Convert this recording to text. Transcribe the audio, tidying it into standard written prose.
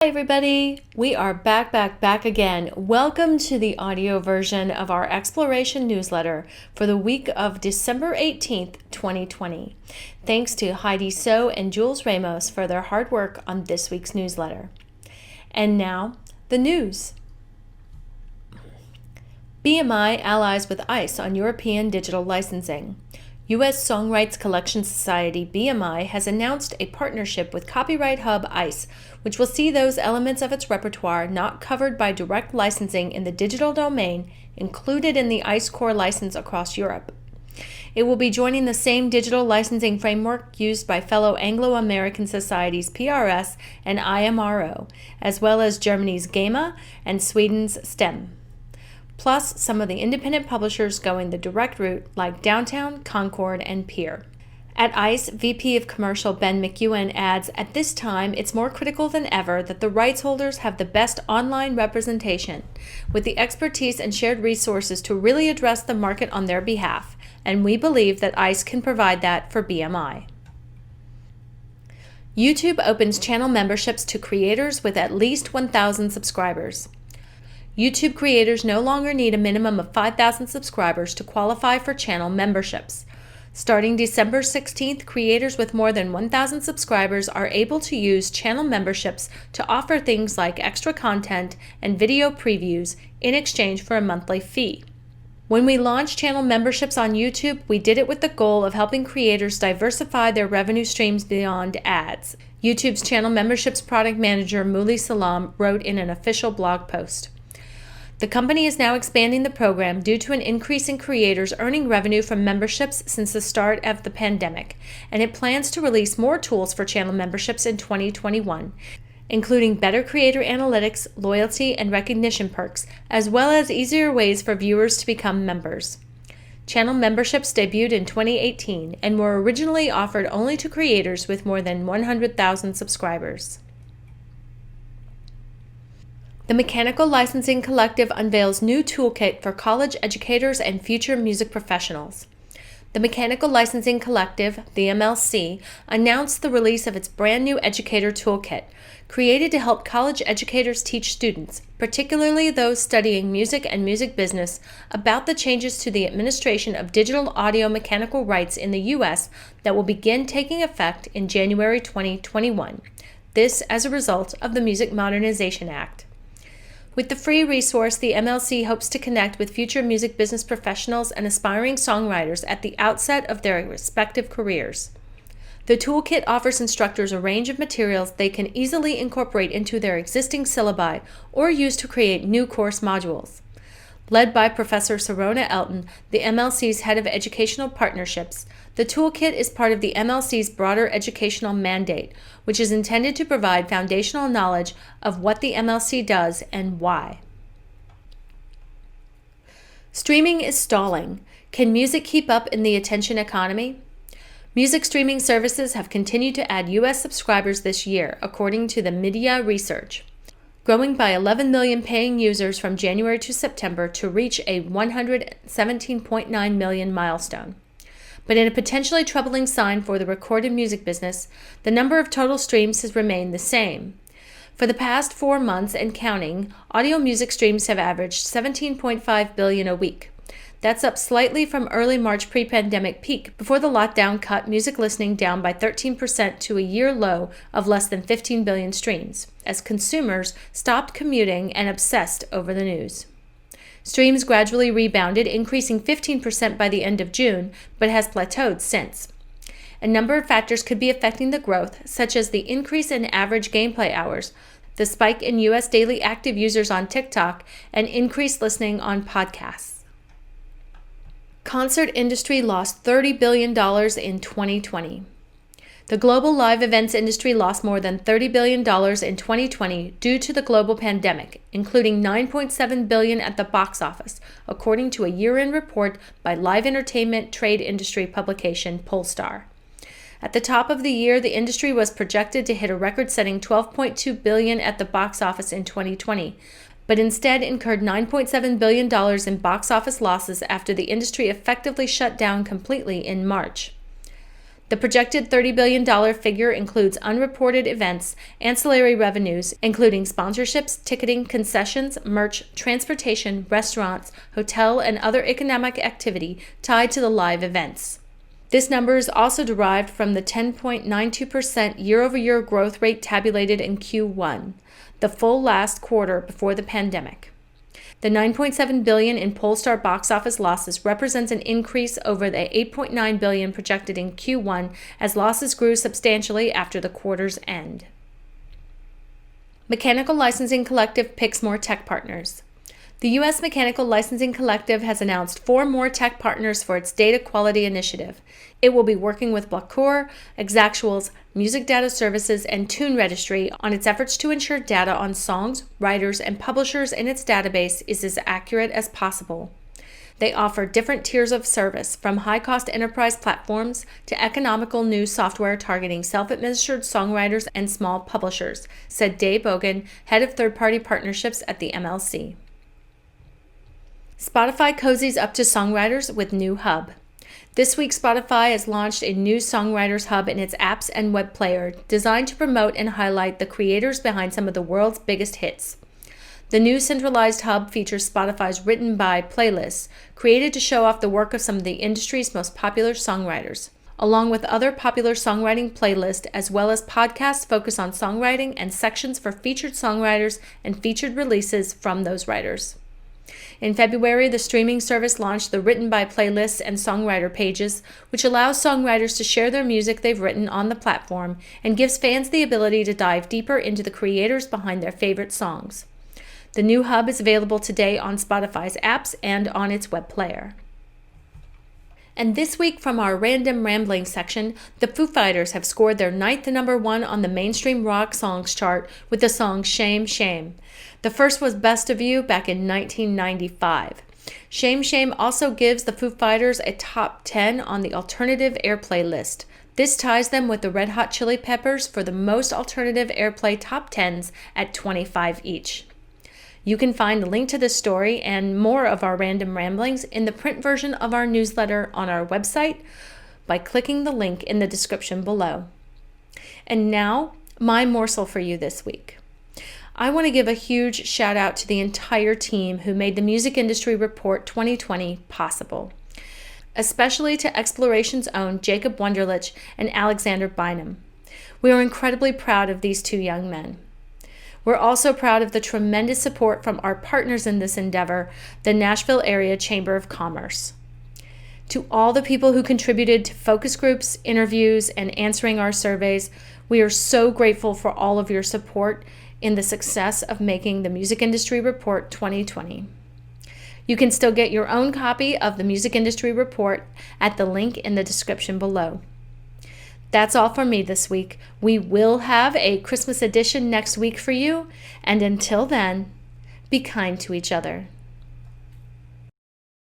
Hi everybody, we are back again. Welcome to the audio version of our exploration newsletter for the week of December 18th, 2020. Thanks to Heidi So and Jules Ramos for their hard work on this week's newsletter. And now, the news. BMI allies with ICE on European digital licensing. U.S. Songwriters Collection Society, BMI, has announced a partnership with copyright hub ICE, which will see those elements of its repertoire not covered by direct licensing in the digital domain included in the ICE core license across Europe. It will be joining the same digital licensing framework used by fellow Anglo-American societies PRS and IMRO, as well as Germany's GEMA and Sweden's STEM. Plus some of the independent publishers going the direct route like Downtown, Concord, and Peer. At ICE, VP of Commercial Ben McEwen adds, "At this time, it's more critical than ever that the rights holders have the best online representation, with the expertise and shared resources to really address the market on their behalf, and we believe that ICE can provide that for BMI." YouTube opens channel memberships to creators with at least 1,000 subscribers. YouTube creators no longer need a minimum of 5,000 subscribers to qualify for channel memberships. Starting December 16th, creators with more than 1,000 subscribers are able to use channel memberships to offer things like extra content and video previews in exchange for a monthly fee. When we launched channel memberships on YouTube, we did it with the goal of helping creators diversify their revenue streams beyond ads. YouTube's channel memberships product manager Muli Salam wrote in an official blog post. The company is now expanding the program due to an increase in creators earning revenue from memberships since the start of the pandemic, and it plans to release more tools for channel memberships in 2021, including better creator analytics, loyalty, and recognition perks, as well as easier ways for viewers to become members. Channel memberships debuted in 2018 and were originally offered only to creators with more than 100,000 subscribers. The Mechanical Licensing Collective unveils new toolkit for college educators and future music professionals. The Mechanical Licensing Collective, the MLC, announced the release of its brand new Educator Toolkit, created to help college educators teach students, particularly those studying music and music business, about the changes to the administration of digital audio mechanical rights in the U.S. that will begin taking effect in January 2021. This as a result of the Music Modernization Act. With the free resource, the MLC hopes to connect with future music business professionals and aspiring songwriters at the outset of their respective careers. The toolkit offers instructors a range of materials they can easily incorporate into their existing syllabi or use to create new course modules. Led by Professor Sarona Elton, the MLC's head of educational partnerships, the toolkit is part of the MLC's broader educational mandate, which is intended to provide foundational knowledge of what the MLC does and why. Streaming is stalling. Can music keep up in the attention economy? Music streaming services have continued to add U.S. subscribers this year, according to the Media Research, growing by 11 million paying users from January to September to reach a 117.9 million milestone. But in a potentially troubling sign for the recorded music business, the number of total streams has remained the same. For the past 4 months and counting, audio music streams have averaged 17.5 billion a week. That's up slightly from early March pre-pandemic peak before the lockdown cut music listening down by 13% to a year low of less than 15 billion streams, as consumers stopped commuting and obsessed over the news. Streams gradually rebounded, increasing 15% by the end of June, but has plateaued since. A number of factors could be affecting the growth, such as the increase in average gameplay hours, the spike in U.S. daily active users on TikTok, and increased listening on podcasts. Concert industry lost $30 billion in 2020. The global live events industry lost more than $30 billion in 2020 due to the global pandemic, including $9.7 billion at the box office, according to a year-end report by live entertainment trade industry publication Pollstar. At the top of the year, the industry was projected to hit a record-setting $12.2 billion at the box office in 2020, but instead incurred $9.7 billion in box office losses after the industry effectively shut down completely in March. The projected $30 billion figure includes unreported events, ancillary revenues, including sponsorships, ticketing, concessions, merch, transportation, restaurants, hotel, and other economic activity tied to the live events. This number is also derived from the 10.92% year-over-year growth rate tabulated in Q1, the full last quarter before the pandemic. The $9.7 billion in Polestar box office losses represents an increase over the $8.9 billion projected in Q1 as losses grew substantially after the quarter's end. Mechanical Licensing Collective picks more tech partners. The U.S. Mechanical Licensing Collective has announced 4 more tech partners for its data quality initiative. It will be working with Blackcore, Exactuals, Music Data Services, and Tune Registry on its efforts to ensure data on songs, writers, and publishers in its database is as accurate as possible. They offer different tiers of service, from high-cost enterprise platforms to economical new software targeting self-administered songwriters and small publishers, said Dave Bogan, head of third-party partnerships at the MLC. Spotify cozies up to songwriters with new hub. This week, Spotify has launched a new Songwriters Hub in its apps and web player, designed to promote and highlight the creators behind some of the world's biggest hits. The new centralized hub features Spotify's Written By playlists, created to show off the work of some of the industry's most popular songwriters, along with other popular songwriting playlists, as well as podcasts focused on songwriting and sections for featured songwriters and featured releases from those writers. In February, the streaming service launched the Written By playlists and songwriter pages, which allows songwriters to share their music they've written on the platform and gives fans the ability to dive deeper into the creators behind their favorite songs. The new hub is available today on Spotify's apps and on its web player. And this week, from our Random Rambling section, the Foo Fighters have scored their 9th #1 on the mainstream rock songs chart with the song Shame, Shame. The first was Best of You back in 1995. Shame, Shame also gives the Foo Fighters a top 10 on the alternative airplay list. This ties them with the Red Hot Chili Peppers for the most alternative airplay top 10s at 25 each. You can find the link to this story and more of our Random Ramblings in the print version of our newsletter on our website by clicking the link in the description below. And now, my morsel for you this week. I want to give a huge shout out to the entire team who made the Music Industry Report 2020 possible, especially to Exploration's own Jacob Wunderlich and Alexander Bynum. We are incredibly proud of these 2 young men. We're also proud of the tremendous support from our partners in this endeavor, the Nashville Area Chamber of Commerce. To all the people who contributed to focus groups, interviews, and answering our surveys, we are so grateful for all of your support in the success of making the Music Industry Report 2020. You can still get your own copy of the Music Industry Report at the link in the description below. That's all for me this week. We will have a Christmas edition next week for you, and until then, be kind to each other.